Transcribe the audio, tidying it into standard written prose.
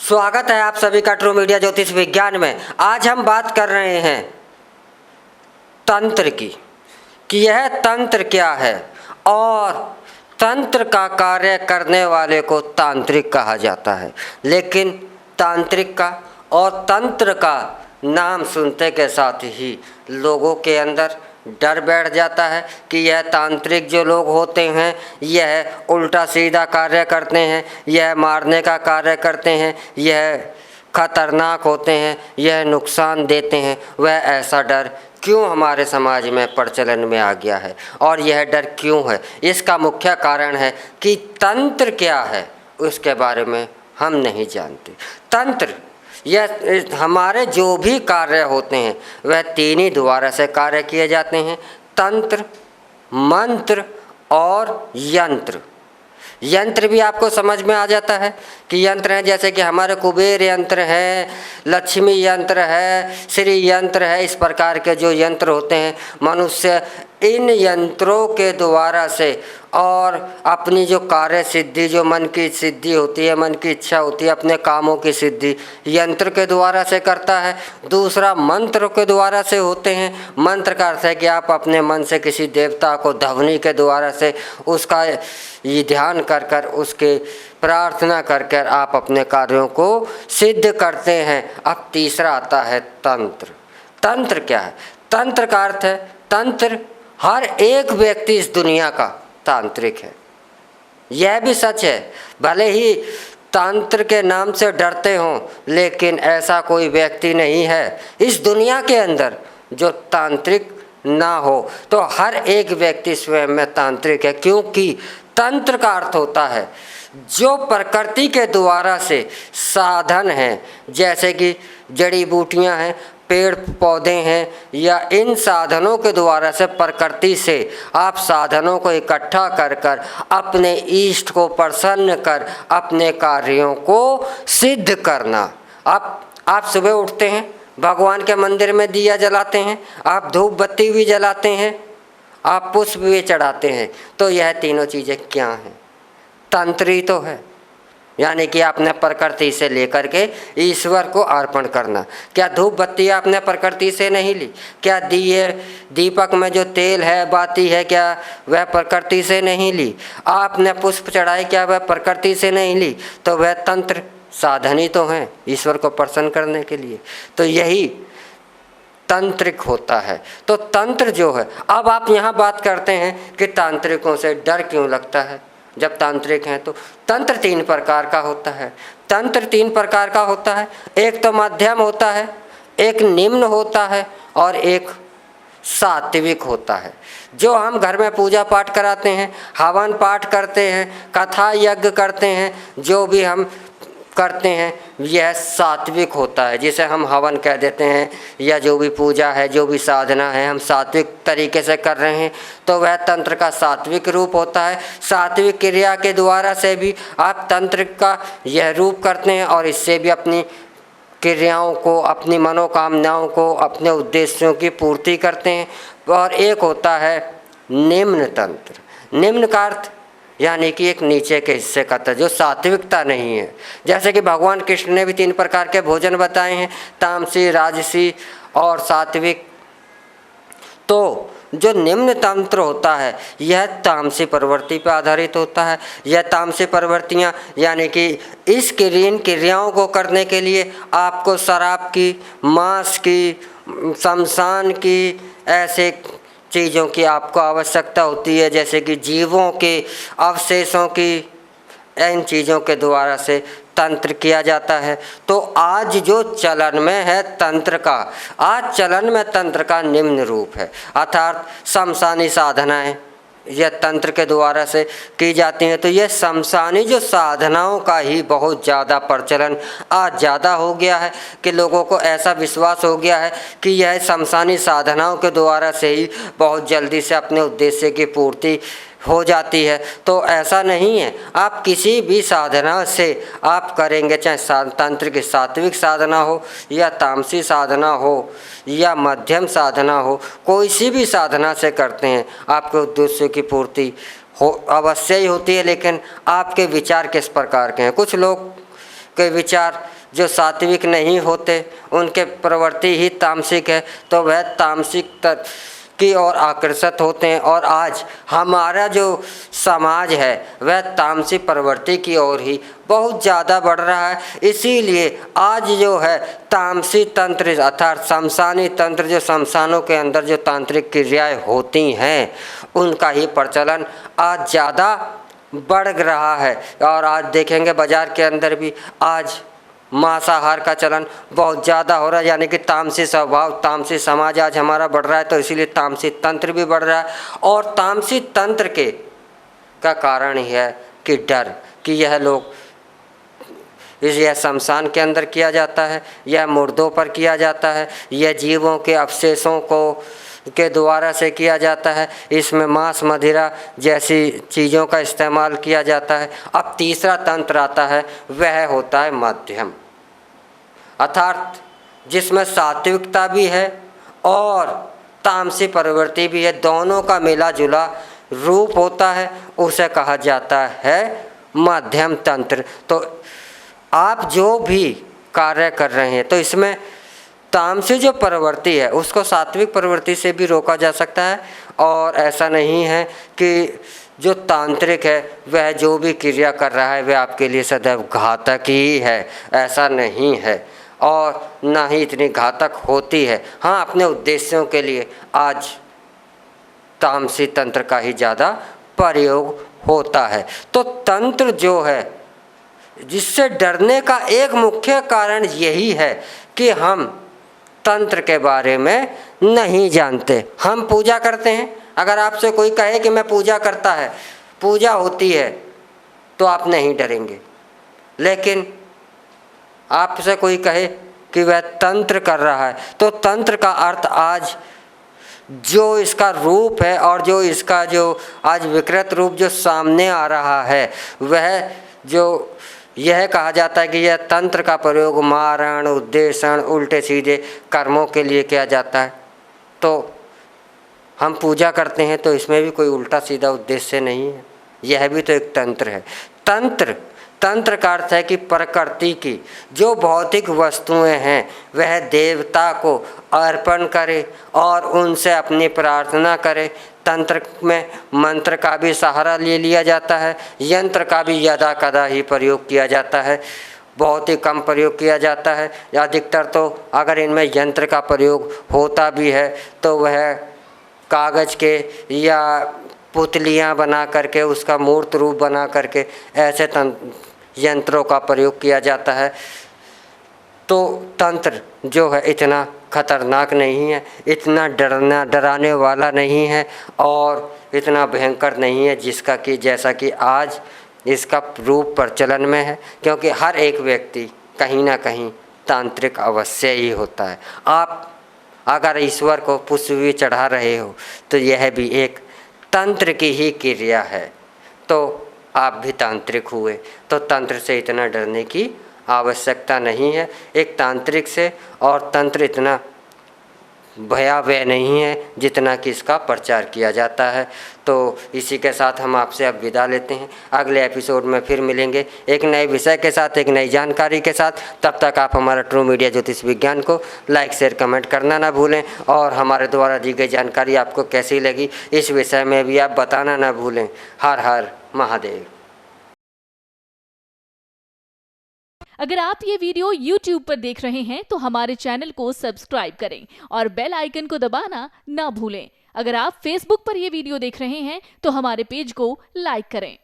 स्वागत है आप सभी का ट्रू मीडिया ज्योतिष विज्ञान में। आज हम बात कर रहे हैं तंत्र की, कि यह तंत्र क्या है और तंत्र का कार्य करने वाले को तांत्रिक कहा जाता है। लेकिन तांत्रिक का और तंत्र का नाम सुनते के साथ ही लोगों के अंदर डर बैठ जाता है कि यह तांत्रिक जो लोग होते हैं यह उल्टा सीधा कार्य करते हैं, यह मारने का कार्य करते हैं, यह खतरनाक होते हैं, यह नुकसान देते हैं। वह ऐसा डर क्यों हमारे समाज में प्रचलन में आ गया है और यह डर क्यों है? इसका मुख्य कारण है कि तंत्र क्या है उसके बारे में हम नहीं जानते। तंत्र यह हमारे जो भी कार्य होते हैं वह तीन ही द्वारा से कार्य किए जाते हैं: तंत्र, मंत्र और यंत्र। यंत्र भी आपको समझ में आ जाता है कि यंत्र हैं, जैसे कि हमारे कुबेर यंत्र है, लक्ष्मी यंत्र है, श्री यंत्र है। इस प्रकार के जो यंत्र होते हैं, मनुष्य इन यंत्रों के द्वारा से और अपनी जो कार्य सिद्धि, जो मन की सिद्धि होती है, मन की इच्छा होती है, अपने कामों की सिद्धि यंत्र के द्वारा से करता है। दूसरा मंत्र के द्वारा से होते हैं। मंत्र का अर्थ है कि आप अपने मन से किसी देवता को ध्वनि के द्वारा से उसका ये ध्यान कर कर उसके प्रार्थना कर कर आप अपने कार्यों को सिद्ध करते हैं। अब तीसरा आता है तंत्र। तंत्र क्या है? तंत्र का अर्थ है, तंत्र हर एक व्यक्ति इस दुनिया का तांत्रिक है। यह भी सच है, भले ही तंत्र के नाम से डरते हों, लेकिन ऐसा कोई व्यक्ति नहीं है इस दुनिया के अंदर जो तांत्रिक ना हो। तो हर एक व्यक्ति स्वयं में तांत्रिक है, क्योंकि तंत्र का अर्थ होता है जो प्रकृति के द्वारा से साधन हैं, जैसे कि जड़ी बूटियां हैं, पेड़ पौधे हैं, या इन साधनों के द्वारा से प्रकृति से आप साधनों को इकट्ठा कर कर अपने इष्ट को प्रसन्न कर अपने कार्यों को सिद्ध करना। आप सुबह उठते हैं, भगवान के मंदिर में दिया जलाते हैं, आप धूप बत्ती भी जलाते हैं, आप पुष्प भी चढ़ाते हैं। तो यह तीनों चीज़ें क्या हैं? तंत्र ही तो है। यानी कि आपने प्रकृति से लेकर के ईश्वर को अर्पण करना। क्या धूप बत्ती आपने प्रकृति से नहीं ली? क्या दिए दीपक में जो तेल है, बाती है, क्या वह प्रकृति से नहीं ली? आपने पुष्प चढ़ाए, क्या वह प्रकृति से नहीं ली? तो वह तंत्र साधन ही तो हैं ईश्वर को प्रसन्न करने के लिए। तो यही तांत्रिक होता है। तो तंत्र जो है, अब आप यहाँ बात करते हैं कि तांत्रिकों से डर क्यों लगता है जब तांत्रिक हैं। तो तंत्र तीन प्रकार का होता है। तंत्र तीन प्रकार का होता है। एक तो मध्यम होता है, एक निम्न होता है और एक सात्विक होता है। जो हम घर में पूजा पाठ कराते हैं, हवन पाठ करते हैं, कथा यज्ञ करते हैं, जो भी हम करते हैं यह सात्विक होता है, जिसे हम हवन कह देते हैं, या जो भी पूजा है, जो भी साधना है, हम सात्विक तरीके से कर रहे हैं, तो वह तंत्र का सात्विक रूप होता है। सात्विक क्रिया के द्वारा से भी आप तंत्र का यह रूप करते हैं और इससे भी अपनी क्रियाओं को, अपनी मनोकामनाओं को, अपने उद्देश्यों की पूर्ति करते हैं। और एक होता है निम्न तंत्र। निम्न का अर्थ यानी कि एक नीचे के हिस्से का था, जो सात्विकता नहीं है। जैसे कि भगवान कृष्ण ने भी तीन प्रकार के भोजन बताए हैं, तामसी, राजसी और सात्विक। तो जो निम्न तंत्र होता है यह तामसी प्रवृत्ति पर आधारित होता है। यह तामसी प्रवृत्तियाँ यानी कि इस क्रियाओं को करने के लिए आपको शराब की, मांस की, शमशान की, ऐसे चीज़ों की आपको आवश्यकता होती है, जैसे कि जीवों के अवशेषों की। इन चीज़ों के द्वारा से तंत्र किया जाता है। तो आज जो चलन में है तंत्र का, आज चलन में तंत्र का निम्न रूप है, अर्थात शमशानी साधनाएं यह तंत्र के द्वारा से की जाती हैं। तो यह शमशानी जो साधनाओं का ही बहुत ज़्यादा प्रचलन आज ज़्यादा हो गया है कि लोगों को ऐसा विश्वास हो गया है कि यह शमशानी साधनाओं के द्वारा से ही बहुत जल्दी से अपने उद्देश्य की पूर्ति हो जाती है। तो ऐसा नहीं है। आप किसी भी साधना से आप करेंगे, चाहे तंत्र की सात्विक साधना हो या तामसी साधना हो या मध्यम साधना हो, कोई सी भी साधना से करते हैं आपके उद्देश्य की पूर्ति हो अवश्य ही होती है। लेकिन आपके विचार किस प्रकार के हैं? कुछ लोग के विचार जो सात्विक नहीं होते, उनके प्रवृत्ति ही तामसिक है, तो वह तामसिक की ओर आकर्षित होते हैं। और आज हमारा जो समाज है वह तामसिक प्रवृत्ति की ओर ही बहुत ज़्यादा बढ़ रहा है। इसीलिए आज जो है तामसी तंत्र अर्थात शमशानी तंत्र, जो शमशानों के अंदर जो तांत्रिक क्रियाएं होती हैं, उनका ही प्रचलन आज ज़्यादा बढ़ रहा है। और आज देखेंगे बाज़ार के अंदर भी आज मांसाहार का चलन बहुत ज़्यादा हो रहा है, यानी कि तामसी स्वभाव, तामसी समाज आज हमारा बढ़ रहा है, तो इसीलिए तामसी तंत्र भी बढ़ रहा है। और तामसी तंत्र के का कारण ही है कि डर, कि यह लोग यह शमशान के अंदर किया जाता है, यह मुर्दों पर किया जाता है, यह जीवों के अवशेषों को के द्वारा से किया जाता है, इसमें मांस मदिरा जैसी चीज़ों का इस्तेमाल किया जाता है। अब तीसरा तंत्र आता है, वह होता है मध्यम, अर्थात जिसमें सात्विकता भी है और तामसी प्रवृत्ति भी है, दोनों का मिला जुला रूप होता है, उसे कहा जाता है मध्यम तंत्र। तो आप जो भी कार्य कर रहे हैं, तो इसमें तामसी जो प्रवृत्ति है उसको सात्विक प्रवृत्ति से भी रोका जा सकता है। और ऐसा नहीं है कि जो तांत्रिक है वह जो भी क्रिया कर रहा है वह आपके लिए सदैव घातक ही है, ऐसा नहीं है, और ना ही इतनी घातक होती है। हाँ, अपने उद्देश्यों के लिए आज तामसी तंत्र का ही ज़्यादा प्रयोग होता है। तो तंत्र जो है, जिससे डरने का एक मुख्य कारण यही है कि हम तंत्र के बारे में नहीं जानते। हम पूजा करते हैं, अगर आपसे कोई कहे कि मैं पूजा करता है, पूजा होती है, तो आप नहीं डरेंगे। लेकिन आपसे कोई कहे कि वह तंत्र कर रहा है, तो तंत्र का अर्थ आज जो इसका रूप है और जो इसका जो आज विकृत रूप जो सामने आ रहा है, वह जो यह कहा जाता है कि यह तंत्र का प्रयोग मारण, उद्देशन, उल्टे सीधे कर्मों के लिए किया जाता है। तो हम पूजा करते हैं तो इसमें भी कोई उल्टा सीधा उद्देश्य नहीं है, यह भी तो एक तंत्र है। तंत्र का अर्थ है कि प्रकृति की जो भौतिक वस्तुएं हैं वह देवता को अर्पण करे और उनसे अपनी प्रार्थना करे। तंत्र में मंत्र का भी सहारा ले लिया जाता है, यंत्र का भी यदा कदा ही प्रयोग किया जाता है, बहुत ही कम प्रयोग किया जाता है। अधिकतर तो अगर इनमें यंत्र का प्रयोग होता भी है तो वह कागज़ के या पुतलियाँ बना करके उसका मूर्त रूप बना करके ऐसे यंत्रों का प्रयोग किया जाता है। तो तंत्र जो है इतना खतरनाक नहीं है, इतना डराने वाला नहीं है और इतना भयंकर नहीं है जिसका कि जैसा कि आज इसका रूप प्रचलन में है। क्योंकि हर एक व्यक्ति कहीं ना कहीं तांत्रिक अवश्य ही होता है। आप अगर ईश्वर को पुष्प भी चढ़ा रहे हो तो यह भी एक तंत्र की ही क्रिया है, तो आप भी तांत्रिक हुए। तो तंत्र से इतना डरने की आवश्यकता नहीं है एक तांत्रिक से, और तंत्र इतना भयावह नहीं है जितना कि इसका प्रचार किया जाता है। तो इसी के साथ हम आपसे अब विदा लेते हैं। अगले एपिसोड में फिर मिलेंगे एक नए विषय के साथ, एक नई जानकारी के साथ। तब तक आप हमारा ट्रू मीडिया ज्योतिष विज्ञान को लाइक शेयर कमेंट करना ना भूलें, और हमारे द्वारा दी गई जानकारी आपको कैसी लगी इस विषय में भी आप बताना ना भूलें। हर हर महादेव। अगर आप ये वीडियो YouTube पर देख रहे हैं तो हमारे चैनल को सब्सक्राइब करें और बेल आइकन को दबाना ना भूलें। अगर आप Facebook पर ये वीडियो देख रहे हैं तो हमारे पेज को लाइक करें।